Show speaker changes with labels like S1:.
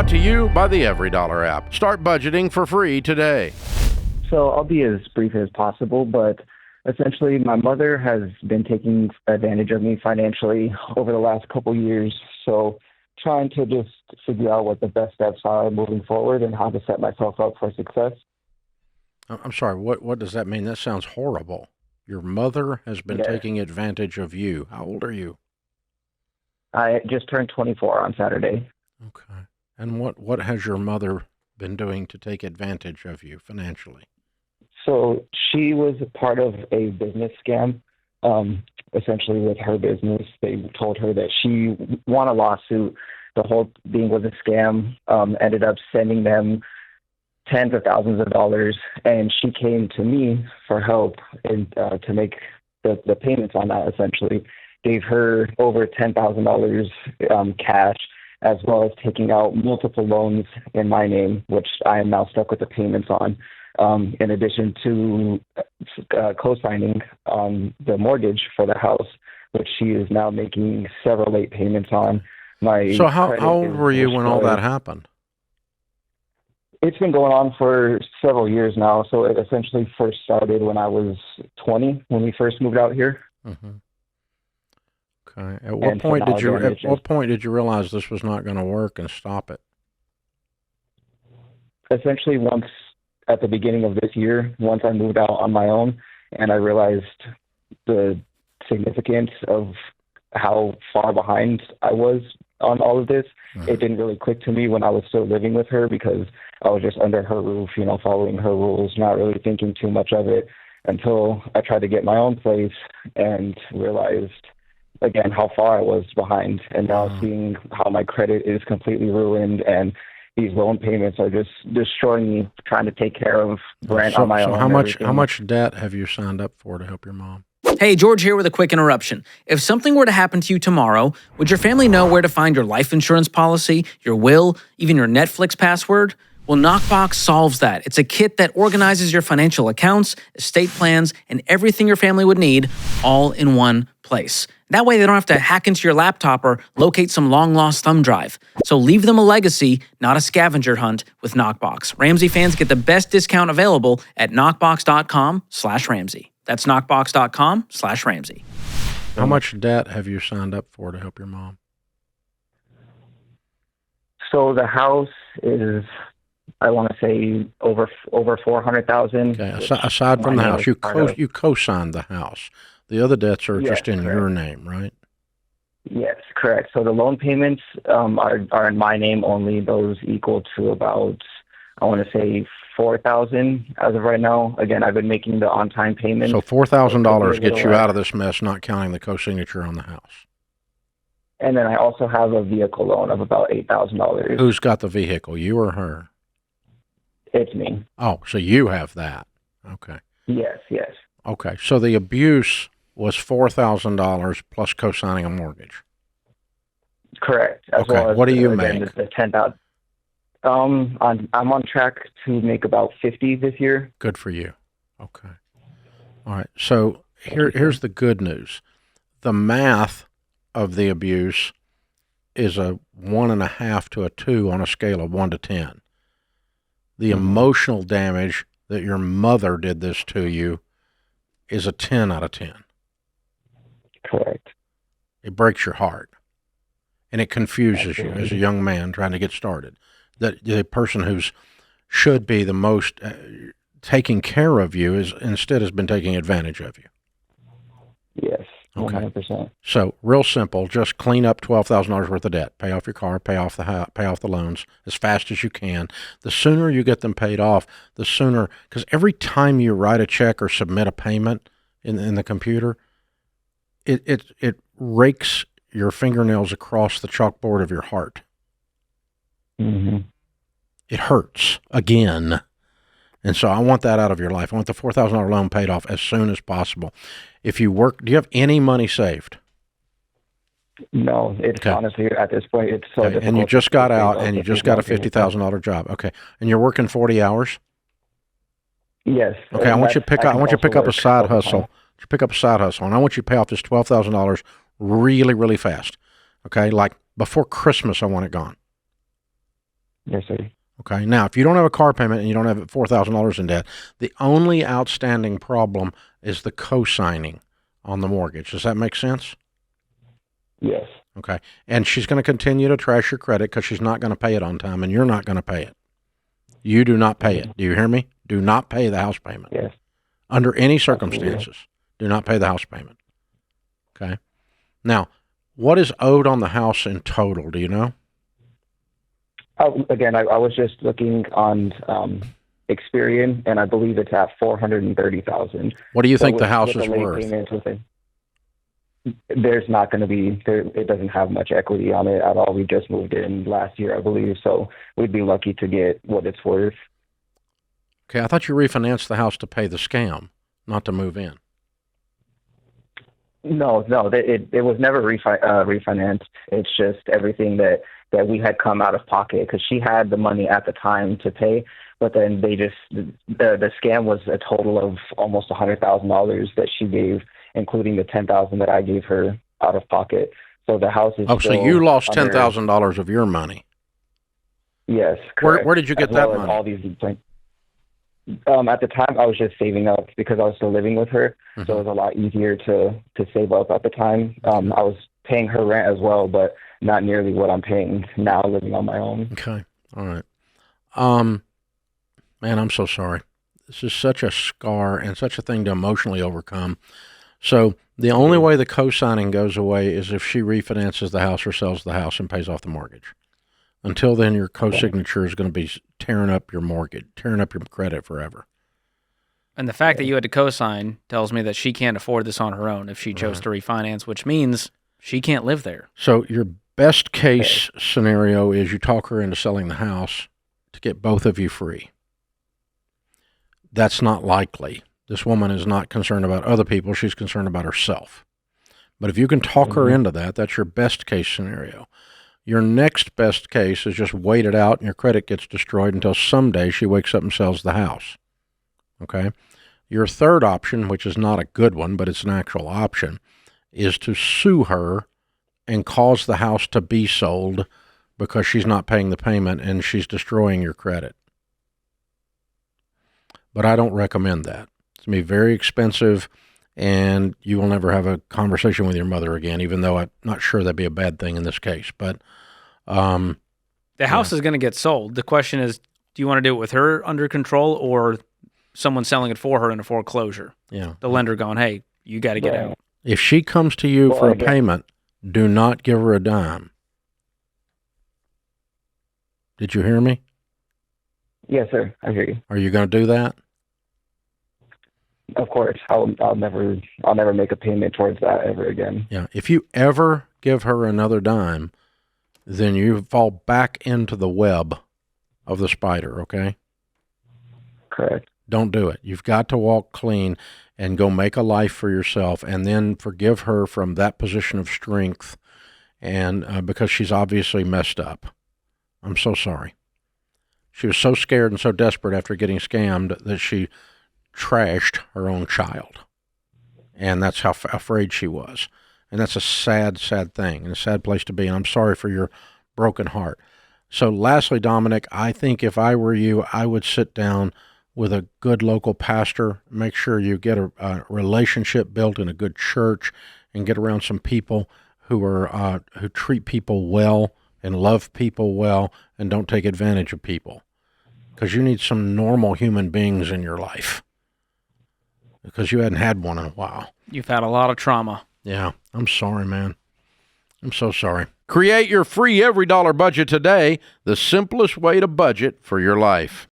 S1: Brought to you by the Every Dollar app. Start budgeting for free today.
S2: So I'll be as brief as possible, but essentially my mother has been taking advantage of me financially over the last couple years. So trying to just figure out what the best steps are moving forward and how to set myself up for success.
S1: I'm sorry, what does that mean? That sounds horrible. Your mother has been taking advantage of you. How old are you?
S2: I just turned 24 on Saturday.
S1: Okay. And what has your mother been doing to take advantage of you financially?
S2: So she was a part of a business scam. Essentially with her business, they told her that she won a lawsuit. The whole thing was a scam. Ended up sending them tens of thousands of dollars, and she came to me for help and to make the payments on that. Essentially, gave her over $10,000 cash, as well as taking out multiple loans in my name, which I am now stuck with the payments on. In addition to co-signing on the mortgage for the house, which she is now making several late payments on.
S1: So how old were you when all that happened?
S2: It's been going on for several years now. So it essentially first started when I was 20, when we first moved out here.
S1: Mm-hmm. Okay. At what point did you realize this was not going to work and stop it?
S2: Essentially, once at the beginning of this year, once I moved out on my own, and I realized the significance of how far behind I was on all of this. Mm-hmm. It didn't really click to me when I was still living with her, because I was just under her roof, following her rules, not really thinking too much of it, until I tried to get my own place and realized again how far I was behind, and now seeing how my credit is completely ruined, and these loan payments are just destroying me, trying to take care of rent on my own.
S1: So how much debt have you signed up for to help your mom?
S3: Hey, George here with a quick interruption. If something were to happen to you tomorrow, would your family know where to find your life insurance policy, your will, even your Netflix password? Well, Knockbox solves that. It's a kit that organizes your financial accounts, estate plans, and everything your family would need all in one place. That way they don't have to hack into your laptop or locate some long-lost thumb drive. So leave them a legacy, not a scavenger hunt with Knockbox. Ramsey fans get the best discount available at knockbox.com/Ramsey. That's knockbox.com/Ramsey.
S1: How much debt have you signed up for to help your mom?
S2: So the house is, I want to say, over $400,000.
S1: Okay. Aside from the house, you co-signed the house. The other debts are just in your name, right?
S2: Yes, correct. So the loan payments are in my name only. Those equal to about, I want to say, $4,000 as of right now. Again, I've been making the on-time payments.
S1: So $4,000 gets you out of this mess, not counting the co-signature on the house.
S2: And then I also have a vehicle loan of about $8,000.
S1: Who's got the vehicle, you or her?
S2: It's me.
S1: Oh, so you have that. Okay.
S2: Yes.
S1: Okay, so the abuse was $4,000 plus co-signing a mortgage.
S2: Correct.
S1: Okay. What do you make?
S2: The $10,000. I'm on track to make about $50,000 this year.
S1: Good for you. Okay. All right. So here's the good news. The math of the abuse is a 1.5 to a 2 on a scale of 1 to 10. The emotional damage that your mother did this to you is a 10 out of 10.
S2: Correct.
S1: It breaks your heart, and it confuses you as a young man trying to get started. That the person who's should be the most taking care of you instead has been taking advantage of you.
S2: Yes.
S1: Okay.
S2: 100%.
S1: So real simple, just clean up $12,000 worth of debt. Pay off your car, pay off the house, pay off the loans as fast as you can. The sooner you get them paid off, the sooner, because every time you write a check or submit a payment in the computer, it rakes your fingernails across the chalkboard of your heart.
S2: Mm-hmm.
S1: It hurts again. And so I want that out of your life. I want the $4,000 loan paid off as soon as possible. If you work, do you have any money saved?
S2: No, it's honestly at this point, it's so difficult.
S1: And you just got out and you just got a $50,000 job. Okay. And you're working 40 hours?
S2: Yes.
S1: Okay. I want you to pick up a side hustle. And I want you to pay off this $12,000 really, really fast. Okay. Like before Christmas, I want it gone.
S2: Yes, sir.
S1: Okay. Now, if you don't have a car payment and you don't have $4,000 in debt, the only outstanding problem is the co-signing on the mortgage. Does that make sense?
S2: Yes.
S1: Okay. And she's going to continue to trash your credit because she's not going to pay it on time, and you're not going to pay it. You do not pay it. Do you hear me? Do not pay the house payment.
S2: Yes.
S1: Under any circumstances. Do not pay the house payment. Okay. Now, what is owed on the house in total? Do you know?
S2: Again, I was just looking on Experian, and I believe it's at $430,000.
S1: What do you think
S2: with,
S1: the house
S2: with
S1: is
S2: the late
S1: worth?
S2: payments with it, there's not going to be there. It doesn't have much equity on it at all. We just moved in last year, I believe, so we'd be lucky to get what it's worth.
S1: Okay, I thought you refinanced the house to pay the scam, not to move in.
S2: No, it was never refinanced. It's just everything that we had come out of pocket because she had the money at the time to pay, but then they just the scam was a total of almost $100,000 that she gave, including the $10,000 that I gave her out of pocket. So the house is
S1: so you lost $10,000 of your money.
S2: Yes, correct.
S1: Where did you get that money?
S2: All these at the time, I was just saving up because I was still living with her, so it was a lot easier to save up at the time. I was paying her rent as well, but not nearly what I'm paying now living on my own.
S1: Okay, all right. Man, I'm so sorry. This is such a scar and such a thing to emotionally overcome. So the only way the co-signing goes away is if she refinances the house or sells the house and pays off the mortgage. Until then, your co-signature is going to be tearing up your mortgage, tearing up your credit forever.
S3: And the fact that you had to co-sign tells me that she can't afford this on her own if she chose to refinance, which means she can't live there.
S1: So your best case scenario is you talk her into selling the house to get both of you free. That's not likely. This woman is not concerned about other people. She's concerned about herself. But if you can talk her into that, that's your best case scenario. Your next best case is just wait it out and your credit gets destroyed until someday she wakes up and sells the house. Okay? Your third option, which is not a good one, but it's an actual option, is to sue her and cause the house to be sold because she's not paying the payment and she's destroying your credit. But I don't recommend that. It's going to be very expensive, and you will never have a conversation with your mother again, even though I'm not sure that'd be a bad thing in this case. But
S3: the house is going to get sold. The question is, do you want to do it with her under control or someone selling it for her in a foreclosure?
S1: Yeah.
S3: The lender going, hey, you got to get out.
S1: If she comes to you for a payment, do not give her a dime. Did you hear me?
S2: Yes, sir. I hear you.
S1: Are you going to do that?
S2: Of course. I'll never make a payment towards that ever again.
S1: Yeah. If you ever give her another dime, then you fall back into the web of the spider, okay?
S2: Correct.
S1: Don't do it. You've got to walk clean and go make a life for yourself, and then forgive her from that position of strength, and because she's obviously messed up. I'm so sorry. She was so scared and so desperate after getting scammed that she trashed her own child. And that's how afraid she was. And that's a sad, sad thing and a sad place to be. And I'm sorry for your broken heart. So lastly, Dominic, I think if I were you, I would sit down with a good local pastor, make sure you get a relationship built in a good church, and get around some people who treat people well and love people well and don't take advantage of people. Because you need some normal human beings in your life. Because you hadn't had one in a while.
S3: You've had a lot of trauma.
S1: Yeah, I'm sorry, man. I'm so sorry. Create your free every dollar budget today, the simplest way to budget for your life.